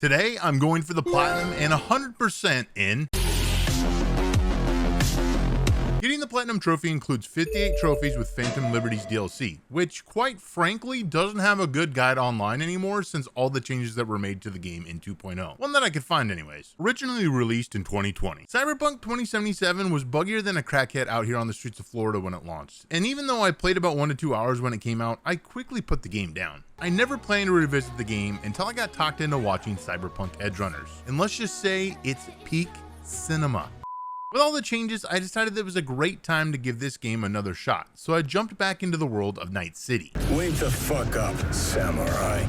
Today, I'm going for the platinum and 100% in. Getting the platinum trophy includes 58 trophies with Phantom Liberty's DLC, which quite frankly doesn't have a good guide online anymore since all the changes that were made to the game in 2.0. One that I could find anyways. Originally released in 2020. Cyberpunk 2077 was buggier than a crackhead out here on the streets of Florida when it launched. And even though I played about 1 to 2 hours when it came out, I quickly put the game down. I never planned to revisit the game until I got talked into watching Cyberpunk Edgerunners. And let's just say it's peak cinema. With all the changes, I decided that it was a great time to give this game another shot, so I jumped back into the world of Night City. Wake the fuck up, samurai.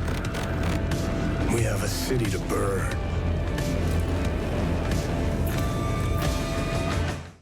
We have a city to burn.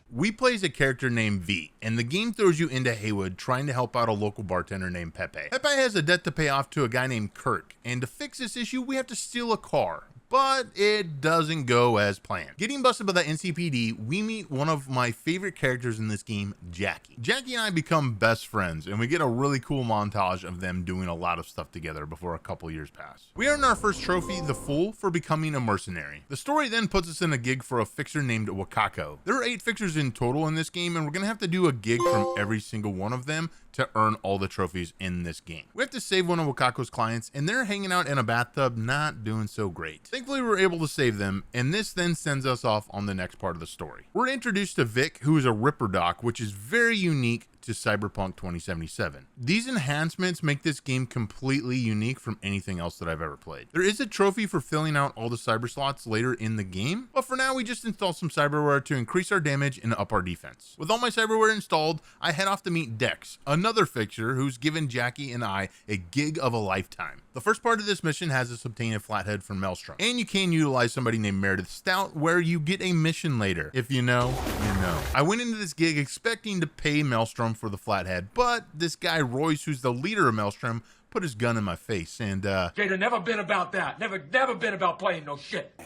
We play as a character named V, and the game throws you into Haywood trying to help out a local bartender named Pepe. Pepe has a debt to pay off to a guy named Kirk, and to fix this issue, we have to steal a car. But it doesn't go as planned. Getting busted by the NCPD, we meet one of my favorite characters in this game, Jackie. Jackie and I become best friends, and we get a really cool montage of them doing a lot of stuff together before a couple years pass. We earn our first trophy, the Fool, for becoming a mercenary. The story then puts us in a gig for a fixer named Wakako. There are 8 fixers in total in this game, and we're gonna have to do a gig from every single one of them to earn all the trophies in this game. We have to save one of Wakako's clients, and they're hanging out in a bathtub, not doing so great. Thankfully, we're able to save them, and this then sends us off on the next part of the story. We're introduced to Vic, who is a Ripper Doc, which is very unique to Cyberpunk 2077. These enhancements make this game completely unique from anything else that I've ever played. There is a trophy for filling out all the cyber slots later in the game, but for now we just install some cyberware to increase our damage and up our defense. With all my cyberware installed, I head off to meet Dex, another fixer who's given Jackie and I a gig of a lifetime. The first part of this mission has us obtain a flathead from Maelstrom, and you can utilize somebody named Meredith Stout where you get a mission later. If you know, you know. I went into this gig expecting to pay Maelstrom for the flathead, but this guy Royce, who's the leader of Maelstrom, put his gun in my face and Jada, never been about that. Never been about playing no shit.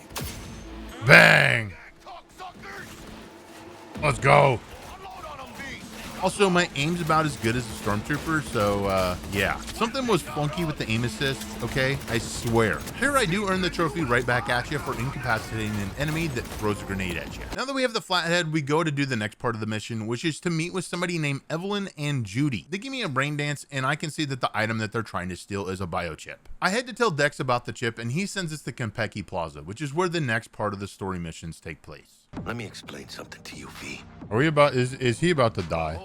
Bang! Let's go. Also, my aim's about as good as a stormtrooper, so yeah. Something was funky with the aim assist, okay? I swear. Here I do earn the trophy right back at you for incapacitating an enemy that throws a grenade at you. Now that we have the flathead, we go to do the next part of the mission, which is to meet with somebody named Evelyn and Judy. They give me a brain dance, and I can see that the item that they're trying to steal is a biochip. I head to tell Dex about the chip, and he sends us to Konpeki Plaza, which is where the next part of the story missions take place. Let me explain something to you, V. Are we about, is he about to die?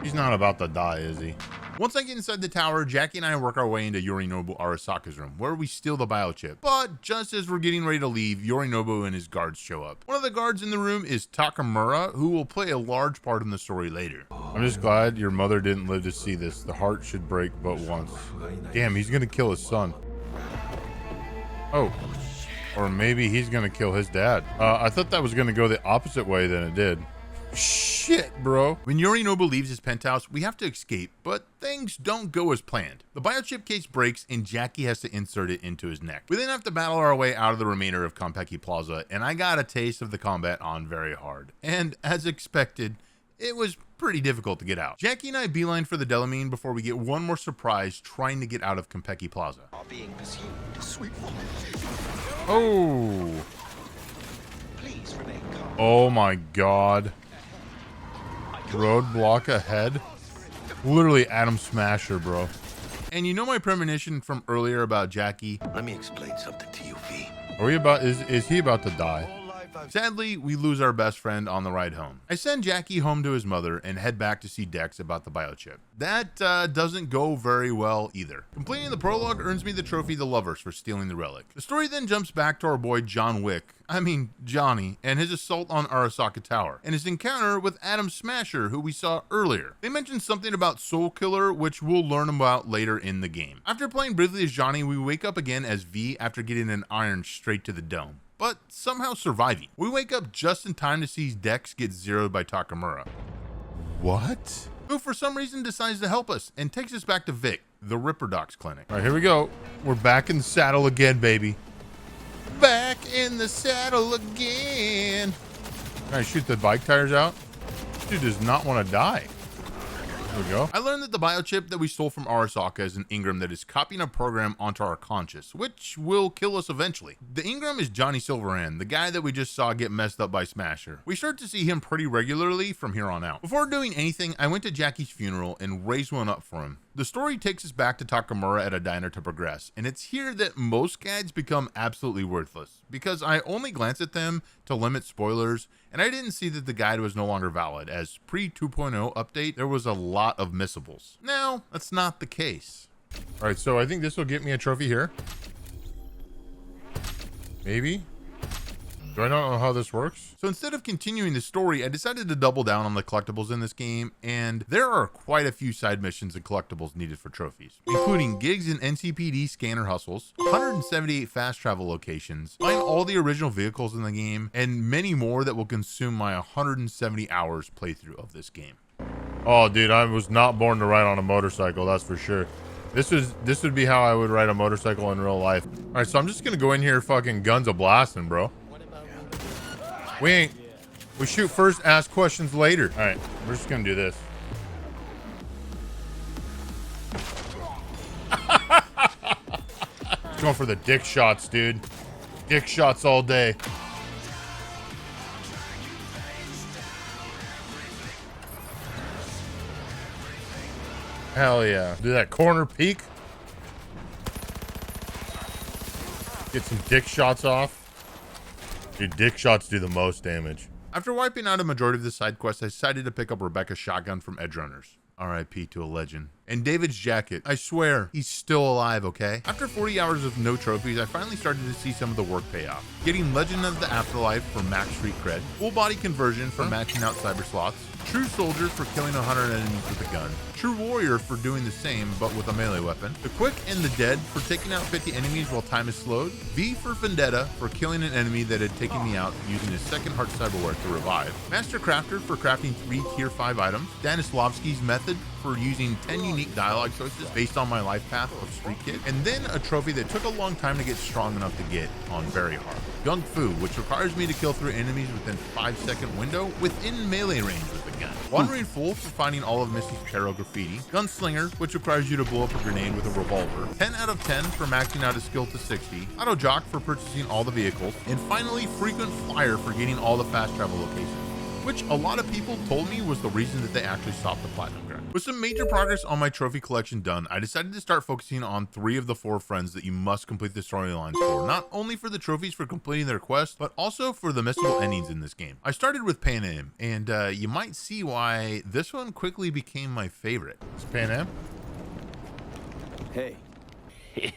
He's not about to die, is he? Once I get inside the tower, Jackie and I work our way into Yorinobu Arasaka's room, where we steal the biochip. But just as we're getting ready to leave, Yorinobu and his guards show up. One of the guards in the room is Takamura, who will play a large part in the story later. I'm just glad your mother didn't live to see this. The heart should break but once. Damn, he's gonna kill his son. Oh. Or maybe he's gonna kill his dad. I thought that was gonna go the opposite way than it did. Shit, bro. When Yorinobu leaves his penthouse, we have to escape, but things don't go as planned. The biochip case breaks and Jackie has to insert it into his neck. We then have to battle our way out of the remainder of Konpeki Plaza, and I got a taste of the combat on very hard. And as expected, it was pretty difficult to get out. Jackie and I beeline for the Delamine before we get one more surprise trying to get out of Konpeki Plaza. Being pursued, sweet. Oh. Please remain calm. Oh my god. Roadblock ahead. Literally Atom Smasher, bro. And you know my premonition from earlier about Jackie? Let me explain something to you, V. Are we about, is he about to die? Sadly, we lose our best friend on the ride home. I send Jackie home to his mother and head back to see Dex about the biochip. That doesn't go very well either. Completing the prologue earns me the trophy The Lovers for stealing the relic. The story then jumps back to our boy Johnny, and his assault on Arasaka Tower, and his encounter with Atom Smasher, who we saw earlier. They mentioned something about Soul Killer, which we'll learn about later in the game. After playing briefly as Johnny, we wake up again as V after getting an iron straight to the dome, but somehow surviving. We wake up just in time to see Dex get zeroed by Takamura. What? Who for some reason decides to help us and takes us back to Vic, the Ripper Doc's clinic. All right, here we go. We're back in the saddle again, baby. Back in the saddle again. Can I shoot the bike tires out? This dude does not want to die. There we go. I learned that the biochip that we stole from Arasaka is an engram that is copying a program onto our conscious, which will kill us eventually. The engram is Johnny Silverhand, the guy that we just saw get messed up by Smasher. We start to see him pretty regularly from here on out. Before doing anything, I went to Jackie's funeral and raised one up for him. The story takes us back to Takamura at a diner to progress, and it's here that most guides become absolutely worthless, because I only glanced at them to limit spoilers, and I didn't see that the guide was no longer valid, as pre-2.0 update, there was a lot of missables. Now, that's not the case. All right, so I think this will get me a trophy here. Maybe. Do I not know how this works? So instead of continuing the story, I decided to double down on the collectibles in this game, and there are quite a few side missions and collectibles needed for trophies, including gigs and NCPD scanner hustles, 178 fast travel locations, find all the original vehicles in the game, and many more that will consume my 170 hours playthrough of this game. Oh, dude, I was not born to ride on a motorcycle, that's for sure. This would be how I would ride a motorcycle in real life. All right, so I'm just gonna go in here fucking guns a-blasting, bro. We shoot first, ask questions later. All right, we're just gonna do this. Going for the dick shots, dude. Dick shots all day. Hell yeah. Do that corner peek. Get some dick shots off. Dude, dick shots do the most damage. After wiping out a majority of the side quests, I decided to pick up Rebecca's shotgun from Edge Runners. RIP to a legend. And David's jacket. I swear, he's still alive, okay? After 40 hours of no trophies, I finally started to see some of the work pay off. Getting Legend of the Afterlife for max street cred, full body conversion for matching out cyber slots, True Soldier for killing 100 enemies with a gun, True Warrior for doing the same but with a melee weapon, The Quick and the Dead for taking out 50 enemies while time is slowed, V for Vendetta for killing an enemy that had taken me out using his second heart cyberware to revive, Master Crafter for crafting 3 tier 5 items, Stanislavski's method for using 10 unique dialogue choices based on my life path of Street Kid, and then a trophy that took a long time to get strong enough to get on very hard. Gung Fu, which requires me to kill 3 enemies within 5-second window within melee range with the gun. Wandering Fool for finding all of Missy's tarot graffiti. Gunslinger, which requires you to blow up a grenade with a revolver. 10 out of 10 for maxing out a skill to 60. Auto Jock for purchasing all the vehicles. And finally, Frequent Flyer for getting all the fast travel locations, which a lot of people told me was the reason that they actually stopped the platinum grind. With some major progress on my trophy collection done, I decided to start focusing on 3 of the 4 friends that you must complete the storylines for, not only for the trophies for completing their quest, but also for the missable endings in this game. I started with Pan Am, and you might see why this one quickly became my favorite. It's Pan Am. Hey.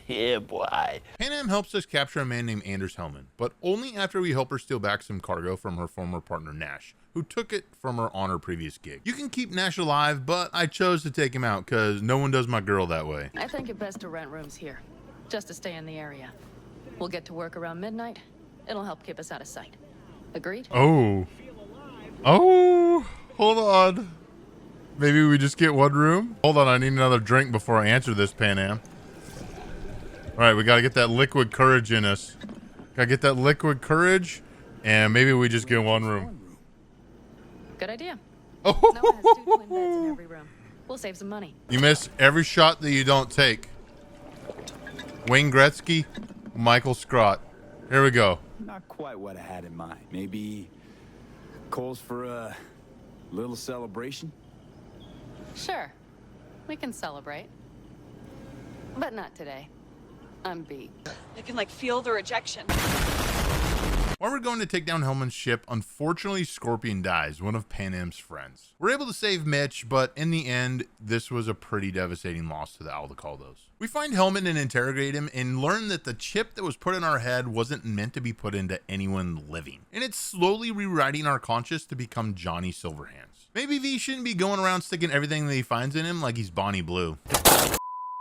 Yeah, boy. Pan Am helps us capture a man named Anders Hellman, but only after we help her steal back some cargo from her former partner Nash, who took it from her on her previous gig. You can keep Nash alive, but I chose to take him out because no one does my girl that way. I think it best to rent rooms here, just to stay in the area. We'll get to work around midnight. It'll help keep us out of sight. Agreed? Oh, hold on. Maybe we just get one room? Hold on, I need another drink before I answer this, Pan Am. All right, we got to get that liquid courage in us. Got to get that liquid courage, and maybe we just get one room. Good idea. Oh, No one has 2 twin beds in every room. We'll save some money. You miss every shot that you don't take. Wayne Gretzky, Michael Scott. Here we go. Not quite what I had in mind. Maybe calls for a little celebration? Sure. We can celebrate. But not today. I'm beat. I can like feel the rejection. While we're going to take down Hellman's ship, unfortunately Scorpion dies, one of Pan Am's friends. We're able to save Mitch, but in the end, this was a pretty devastating loss to the Aldecaldos. We find Hellman and interrogate him and learn that the chip that was put in our head wasn't meant to be put into anyone living. And it's slowly rewriting our conscious to become Johnny Silverhands. Maybe V shouldn't be going around sticking everything that he finds in him like he's Bonnie Blue.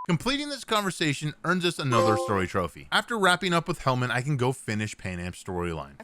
Completing this conversation earns us another story trophy. After wrapping up with Hellman, I can go finish Pan Am's storyline.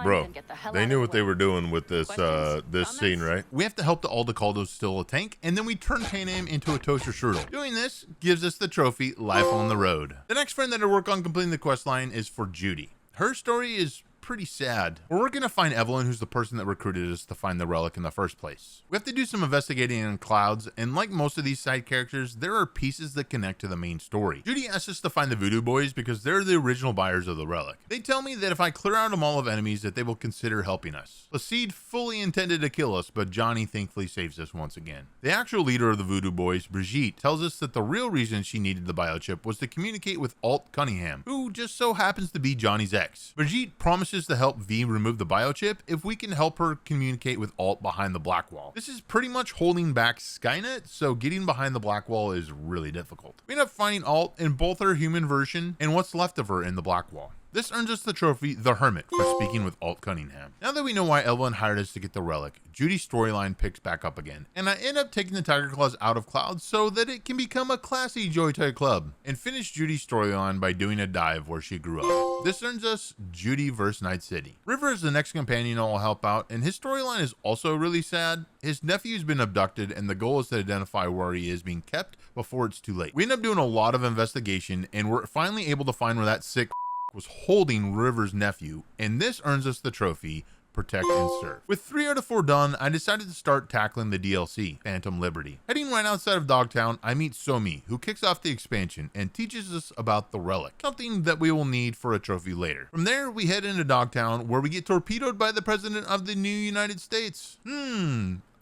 Bro, they knew what they were doing with this this Comments? scene, right? We have to help the Aldecaldos steal a tank, and then we turn Pan Am into a toaster strudel. Doing this gives us the trophy, Life on the Road. The next friend that I work on completing the quest line is for Judy. Her story is pretty sad. We're working to find Evelyn, who's the person that recruited us to find the relic in the first place. We have to do some investigating in clouds, and like most of these side characters, there are pieces that connect to the main story. Judy asks us to find the Voodoo Boys because they're the original buyers of the relic. They tell me that if I clear out a mall of enemies that they will consider helping us. Placide fully intended to kill us, but Johnny thankfully saves us once again. The actual leader of the Voodoo Boys, Brigitte, tells us that the real reason she needed the biochip was to communicate with Alt Cunningham, who just so happens to be Johnny's ex. Brigitte promises to help V remove the biochip if we can help her communicate with Alt behind the black wall. This is pretty much holding back Skynet, so getting behind the black wall is really difficult. We end up finding Alt in both her human version and what's left of her in the black wall. This earns us the trophy, The Hermit, for speaking with Alt Cunningham. Now that we know why Evelyn hired us to get the relic, Judy's storyline picks back up again, and I end up taking the Tiger Claws out of Cloud so that it can become a classy Joy Toy club, and finish Judy's storyline by doing a dive where she grew up. This earns us Judy vs. Night City. River is the next companion I'll help out, and his storyline is also really sad. His nephew's been abducted, and the goal is to identify where he is being kept before it's too late. We end up doing a lot of investigation, and we're finally able to find where that sick was holding River's nephew, and this earns us the trophy, Protect and Serve. With 3 out of 4 done, I decided to start tackling the DLC, Phantom Liberty. Heading right outside of Dogtown, I meet Somi, who kicks off the expansion and teaches us about the relic, something that we will need for a trophy later. From there, we head into Dogtown, where we get torpedoed by the President of the new United States.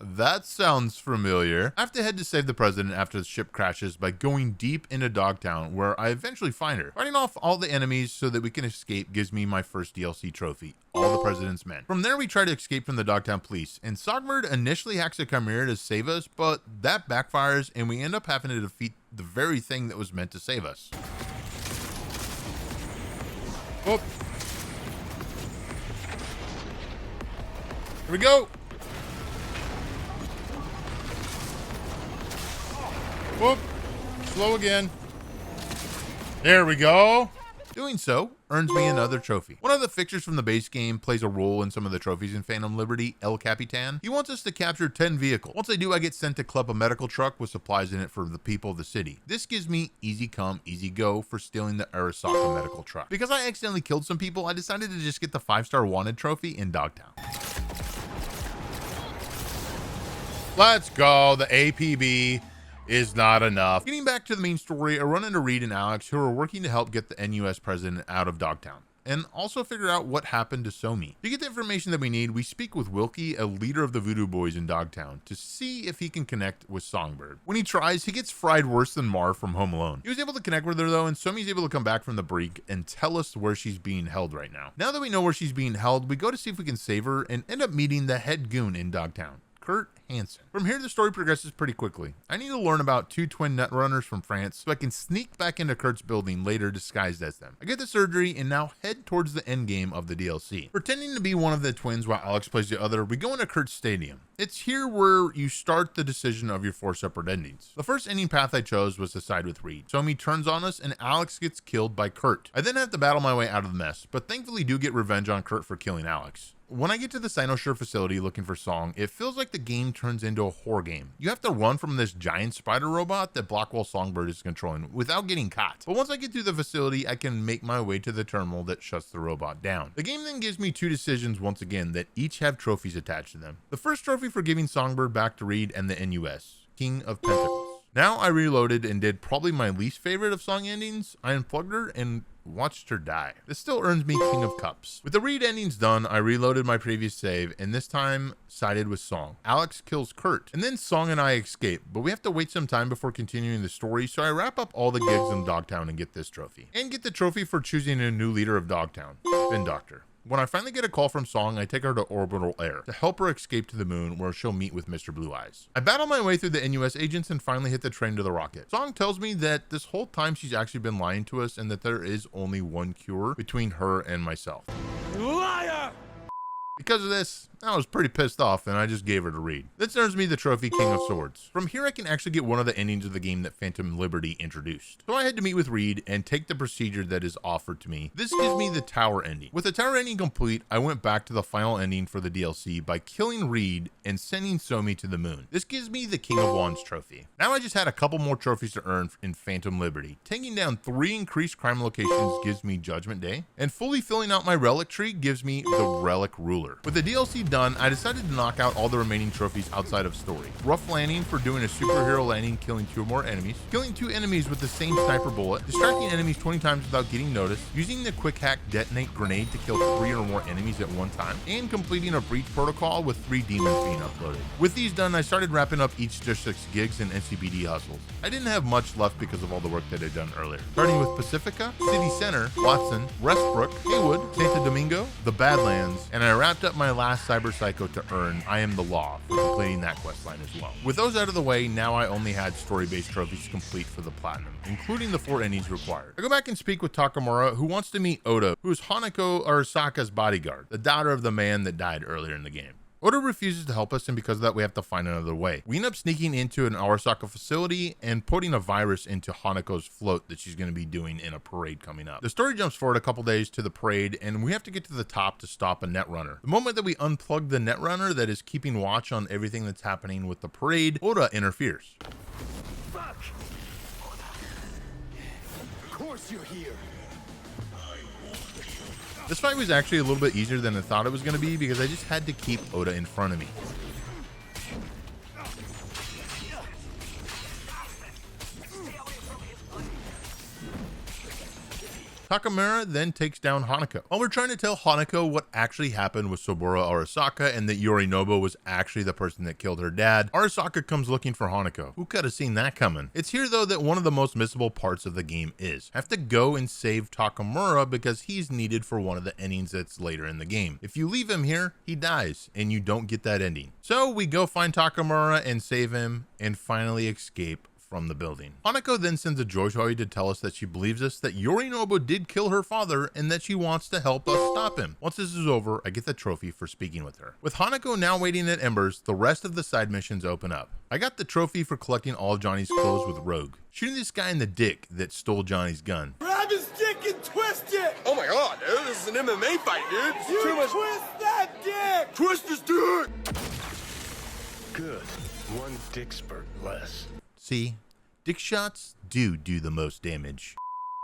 That sounds familiar. I have to head to save the president after the ship crashes by going deep into Dogtown, where I eventually find her. Fighting off all the enemies so that we can escape gives me my first DLC trophy, All the President's Men. From there, we try to escape from the Dogtown police, and Songbird initially hacks a Chimera to save us, but that backfires, and we end up having to defeat the very thing that was meant to save us. Oh. Here we go. Whoop, slow again. There we go. Doing so earns me another trophy. One of the fixtures from the base game plays a role in some of the trophies in Phantom Liberty, El Capitan. He wants us to capture 10 vehicles. Once I do, I get sent to club a medical truck with supplies in it for the people of the city. This gives me easy come, easy go for stealing the Arasaka medical truck. Because I accidentally killed some people, I decided to just get the 5-star wanted trophy in Dogtown. Let's go, the APB is not enough. Getting back to the main story, I run into Reed and Alex, who are working to help get the NUS president out of Dogtown, and also figure out what happened to Somi. To get the information that we need, we speak with Wilkie, a leader of the Voodoo Boys in Dogtown, to see if he can connect with Songbird. When he tries, he gets fried worse than Mar from Home Alone. He was able to connect with her though, and Somi's able to come back from the break and tell us where she's being held right now. Now that we know where she's being held, we go to see if we can save her and end up meeting the head goon in Dogtown, Kurt Hansen. From here, the story progresses pretty quickly. I need to learn about 2 twin netrunners from France so I can sneak back into Kurt's building later disguised as them. I get the surgery and now head towards the end game of the DLC. Pretending to be one of the twins while Alex plays the other, we go into Kurt's stadium. It's here where you start the decision of your 4 separate endings. The first ending path I chose was to side with Reed. Somi turns on us and Alex gets killed by Kurt. I then have to battle my way out of the mess, but thankfully do get revenge on Kurt for killing Alex. When I get to the Cynosure facility looking for Song, it feels like the game turns into a horror game. You have to run from this giant spider robot that Blackwell Songbird is controlling without getting caught. But once I get through the facility, I can make my way to the terminal that shuts the robot down. The game then gives me 2 decisions once again that each have trophies attached to them. The first trophy for giving Songbird back to Reed and the NUS, King of Pentacles. Now I reloaded and did probably my least favorite of Song endings. I unplugged her and watched her die. This still earns me King of Cups. With the Reed endings done, I reloaded my previous save and this time sided with Song. Alex kills Kurt and then Song and I escape, but we have to wait some time before continuing the story, so I wrap up all the gigs in Dogtown and get this trophy. And get the trophy for choosing a new leader of Dogtown, Spin Doctor. When I finally get a call from Song, I take her to Orbital Air to help her escape to the moon, where she'll meet with Mr. Blue Eyes. I battle my way through the NUS agents and finally hit the train to the rocket. Song tells me that this whole time she's actually been lying to us and that there is only one cure between her and myself. Liar! Because of this, I was pretty pissed off and I just gave her to read. This earns me the trophy King of Swords. From here I can actually get one of the endings of the game that Phantom Liberty introduced. So I had to meet with Reed and take the procedure that is offered to me. This gives me the tower ending. With the tower ending complete, I went back to the final ending for the DLC by killing Reed and sending Somi to the moon. This gives me the King of Wands trophy. Now I just had a couple more trophies to earn in Phantom Liberty. Taking down 3 increased crime locations gives me Judgment Day, and fully filling out my relic tree gives me the Relic Ruler. With the DLC done, I decided to knock out all the remaining trophies outside of story. Rough landing for doing a superhero landing, killing 2 or more enemies, killing 2 enemies with the same sniper bullet, distracting enemies 20 times without getting noticed, using the quick hack detonate grenade to kill 3 or more enemies at one time, and completing a breach protocol with 3 demons being uploaded. With these done, I started wrapping up each district's gigs and NCPD hustles. I didn't have much left because of all the work that I'd done earlier. Starting with Pacifica, City Center, Watson, Westbrook, Haywood, Santo Domingo, the Badlands, and I wrapped up my last Cyberpsycho to earn I Am the Law for completing that questline as well. With those out of the way, now I only had story-based trophies to complete for the Platinum, including the 4 endings required. I go back and speak with Takamura, who wants to meet Oda, who is Hanako Arasaka's bodyguard, the daughter of the man that died earlier in the game. Oda refuses to help us, and because of that, we have to find another way. We end up sneaking into an Arasaka facility and putting a virus into Hanako's float that she's going to be doing in a parade coming up. The story jumps forward a couple days to the parade, and we have to get to the top to stop a netrunner. The moment that we unplug the netrunner that is keeping watch on everything that's happening with the parade, Oda interferes. Fuck! Of course you're here. This fight was actually a little bit easier than I thought it was going to be because I just had to keep Oda in front of me. Takamura then takes down Hanako. While we're trying to tell Hanako what actually happened with Saburo Arasaka and that Yorinobu was actually the person that killed her dad, Arasaka comes looking for Hanako. Who could have seen that coming? It's here though that one of the most missable parts of the game is. I have to go and save Takamura because he's needed for one of the endings that's later in the game. If you leave him here, he dies and you don't get that ending. So we go find Takamura and save him and finally escape from the building. Hanako then sends a Joy to tell us that she believes us that Yorinobu did kill her father and that she wants to help us stop him. Once this is over, I get the trophy for speaking with her. With Hanako now waiting at Embers, the rest of the side missions open up. I got the trophy for collecting all of Johnny's clothes with Rogue, shooting this guy in the dick that stole Johnny's gun. Grab his dick and twist it! Oh my god, dude, this is an MMA fight, dude! You too much. Twist that dick! Twist his dick! Good. 1 dick spurt less. See, dick shots do the most damage.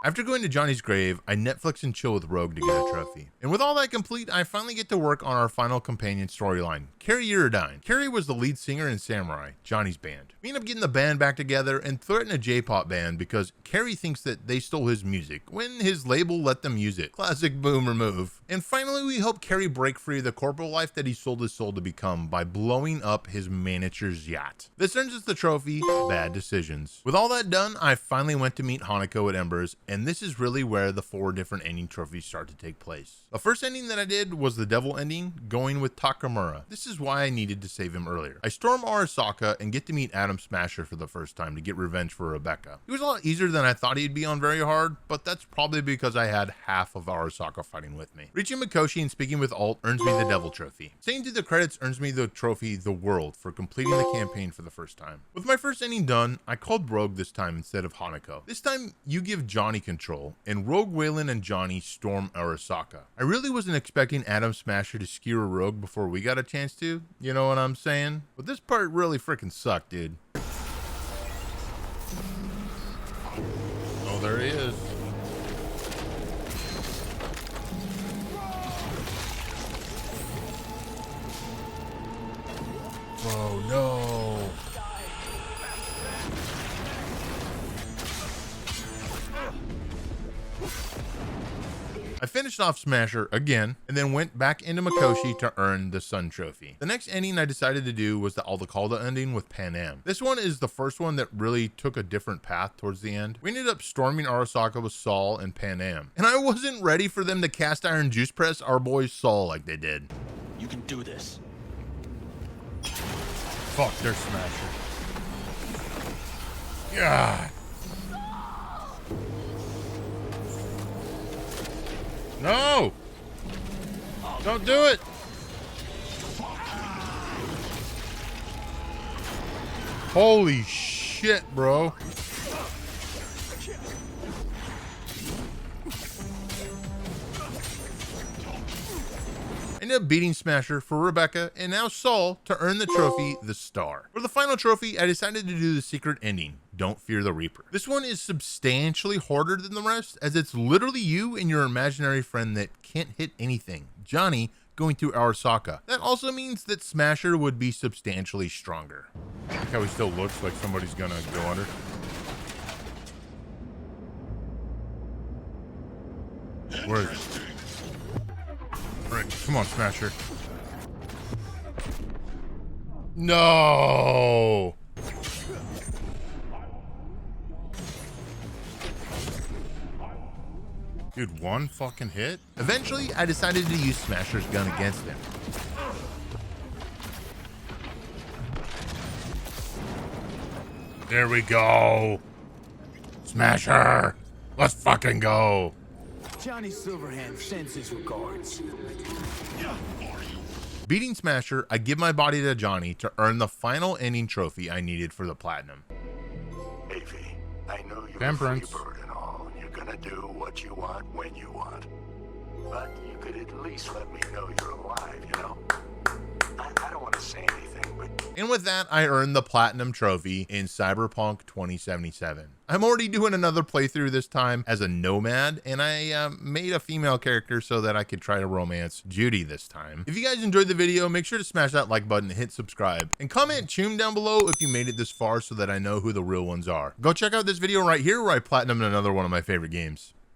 After going to Johnny's grave, I Netflix and chill with Rogue to get a trophy. And with all that complete, I finally get to work on our final companion storyline, Carrie Uridine. Carrie was the lead singer in Samurai, Johnny's band. We end up getting the band back together and threaten a J-pop band because Carrie thinks that they stole his music when his label let them use it. Classic boomer move. And finally, we help Carrie break free of the corporal life that he sold his soul to become by blowing up his manager's yacht. This earns us the trophy, Bad Decisions. With all that done, I finally went to meet Hanako at Embers, and this is really where the 4 different ending trophies start to take place. The first ending that I did was the devil ending, going with Takamura. This is why I needed to save him earlier. I storm Arasaka and get to meet Adam Smasher for the first time to get revenge for Rebecca. It was a lot easier than I thought he'd be on very hard, but that's probably because I had half of Arasaka fighting with me. Reaching Mikoshi and speaking with Alt earns me the devil trophy. Staying through the credits earns me the trophy The World for completing the campaign for the first time. With my first ending done, I called Rogue this time instead of Hanako. This time you give Johnny control, and Rogue, Waylon, and Johnny storm Arasaka. I really wasn't expecting Adam Smasher to skewer Rogue before we got a chance to, you know what I'm saying? But this part really freaking sucked, dude. Oh, there he is. Oh no. I finished off Smasher again, and then went back into Mikoshi to earn the Sun Trophy. The next ending I decided to do was the Aldecalda ending with Pan Am. This one is the first one that really took a different path towards the end. We ended up storming Arasaka with Saul and Pan Am, and I wasn't ready for them to cast iron juice press our boy Saul like they did. You can do this. Fuck, they're Smasher. God. No! Don't do it! Holy shit, bro. Ended up beating Smasher for Rebecca and now Saul to earn the trophy, the Star. For the final trophy, I decided to do the secret ending, Don't Fear the Reaper. This one is substantially harder than the rest, as it's literally you and your imaginary friend that can't hit anything, Johnny, going through Arasaka. That also means that Smasher would be substantially stronger. Look how he still looks like somebody's gonna go under. Where is it? Right, come on, Smasher. No! Dude, one fucking hit? Eventually, I decided to use Smasher's gun against him. There we go. Smasher! Let's fucking go! Johnny Silverhand sends his regards. Beating Smasher, I give my body to Johnny to earn the final ending trophy I needed for the platinum. Hey, V, I know you're Temperance. a free bird and all, and you're gonna do what you want when you want. But you could at least let me know you're alive, you know? I don't want to say anything, but... And with that, I earned the platinum trophy in Cyberpunk 2077. I'm already doing another playthrough this time as a nomad, and I made a female character so that I could try to romance Judy this time. If you guys enjoyed the video, make sure to smash that like button and hit subscribe. And comment Choom down below if you made it this far so that I know who the real ones are. Go check out this video right here where I platinumed another one of my favorite games.